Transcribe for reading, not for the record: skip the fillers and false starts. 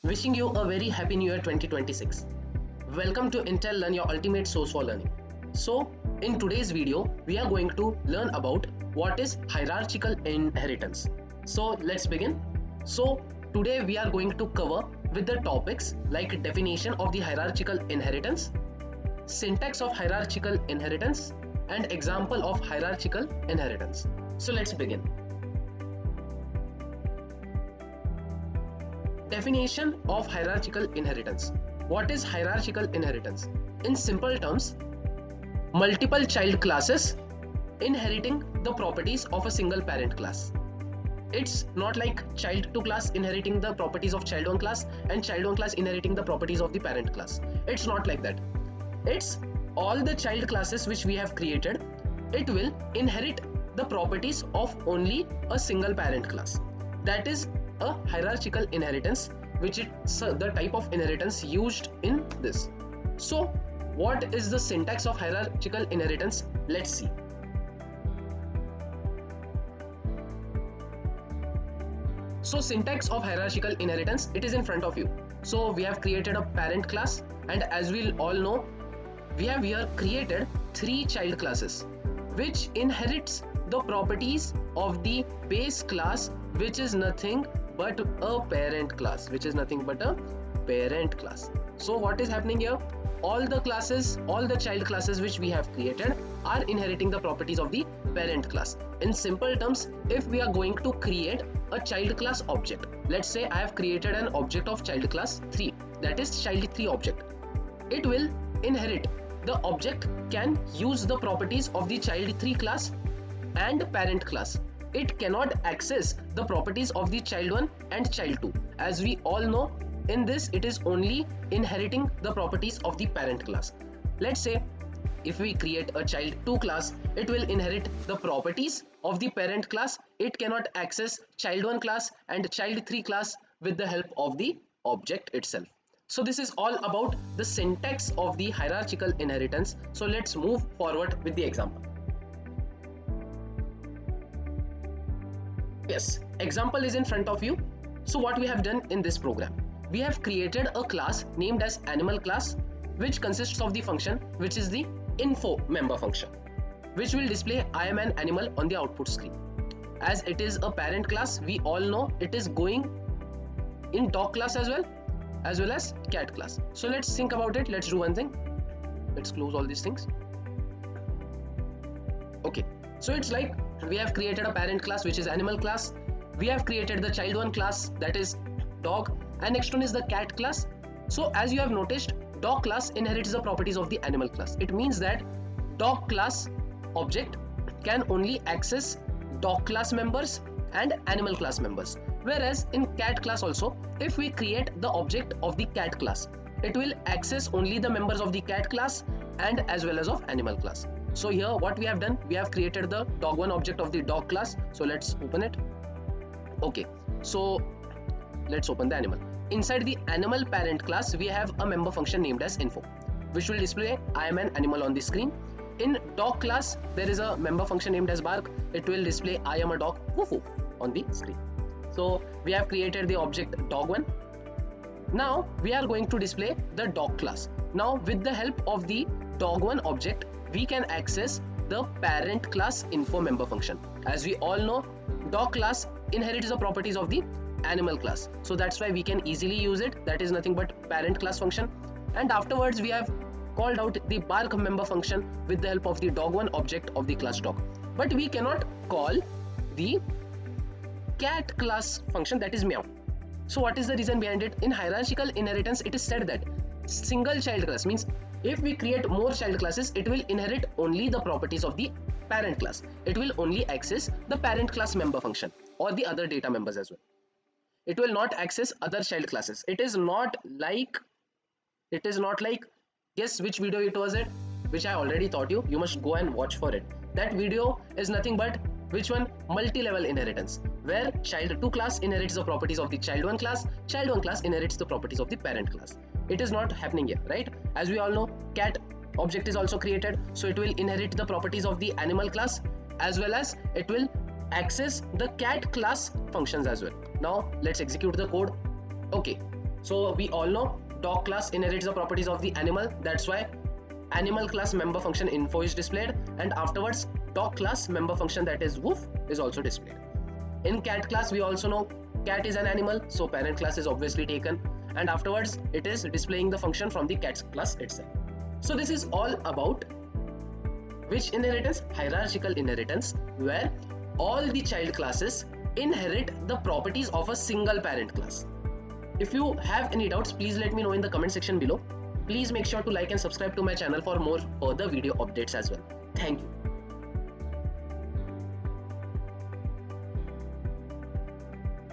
Wishing you a very happy new year 2026. Welcome to Intelle Learn, your ultimate source for learning. So, in today's video, we are going to learn about what is hierarchical inheritance. So, let's begin. So, today we are going to cover with the topics like definition of the hierarchical inheritance, syntax of hierarchical inheritance, and example of hierarchical inheritance. So, let's begin. Definition of hierarchical inheritance. What is hierarchical inheritance? In simple terms, multiple child classes inheriting the properties of a single parent class. It's not like child 2 class inheriting the properties of child 1 class and child 1 class inheriting the properties of the parent class. It's not like that. It's all the child classes which we have created, it will inherit the properties of only a single parent class. That is a hierarchical inheritance, which is the type of inheritance used in this. So, what is the syntax of hierarchical inheritance? Let's see. So, syntax of hierarchical inheritance, it is in front of you. So, we have created a parent class, and as we all know, we have here created 3 child classes, which inherits the properties of the base class, which is nothing but a parent class, So what is happening here? All the child classes which we have created are inheriting the properties of the parent class. In simple terms, if we are going to create a child class object, let's say I have created an object of child class 3, that is child 3 object. It will inherit. The object can use the properties of the child 3 class and parent class. It cannot access the properties of the child 1 and child 2. As we all know, in this it is only inheriting the properties of the parent class. Let's say if we create a child 2 class, it will inherit the properties of the parent class. It cannot access child 1 class and child 3 class with the help of the object itself. So this is all about the syntax of the hierarchical inheritance. So let's move forward with the example. Yes, example is in front of you. So what we have done in this program, we have created a class named as animal class, which consists of the function which is the info member function, which will display I am an animal on the output screen. As it is a parent class, we all know it is going in dog class as well as cat class. So let's think about it. Let's do one thing. Let's close all these things. Okay, so it's like we have created a parent class which is animal class. We have created the child 1 class, that is dog, and next one is the cat class. So as you have noticed, dog class inherits the properties of the animal class. It means that dog class object can only access dog class members and animal class members. Whereas in cat class also, if we create the object of the cat class, it will access only the members of the cat class and as well as of animal class. So here what we have done, we have created the dog1 object of the dog class. So let's open it. Okay, so let's open the animal. Inside the animal parent class, we have a member function named as info, which will display I am an animal on the screen. In dog class, there is a member function named as bark. It will display I am a dog, woof woof, on the screen. So we have created the object dog1. Now we are going to display the dog class. Now with the help of the dog1 object, we can access the parent class info member function. As we all know, dog class inherits the properties of the animal class. So that's why we can easily use it. That is nothing but parent class function. And afterwards we have called out the bark member function with the help of the dog1 object of the class dog. But we cannot call the cat class function, that is meow. So what is the reason behind it? In hierarchical inheritance, it is said that single child class means if we create more child classes, it will inherit only the properties of the parent class. It will only access the parent class member function or the other data members as well. It will not access other child classes. It is not like guess which video it was, which I already taught you. You must go and watch for it. That video is nothing but which one? Multi-level inheritance, where child 2 class inherits the properties of the child 1 class, child 1 class inherits the properties of the parent class. It is not happening here, right? As we all know, cat object is also created, so it will inherit the properties of the animal class as well as it will access the cat class functions as well. Now let's execute the code. Okay, So we all know dog class inherits the properties of the animal. That's why animal class member function info is displayed, and afterwards dog class member function, that is woof, is also displayed. In cat class we also know cat is an animal, so parent class is obviously taken, and afterwards it is displaying the function from the cat class itself. So this is all about which inheritance? Hierarchical inheritance, where all the child classes inherit the properties of a single parent class. If you have any doubts, please let me know in the comment section below. Please make sure to like and subscribe to my channel for more further video updates as well. Thank you.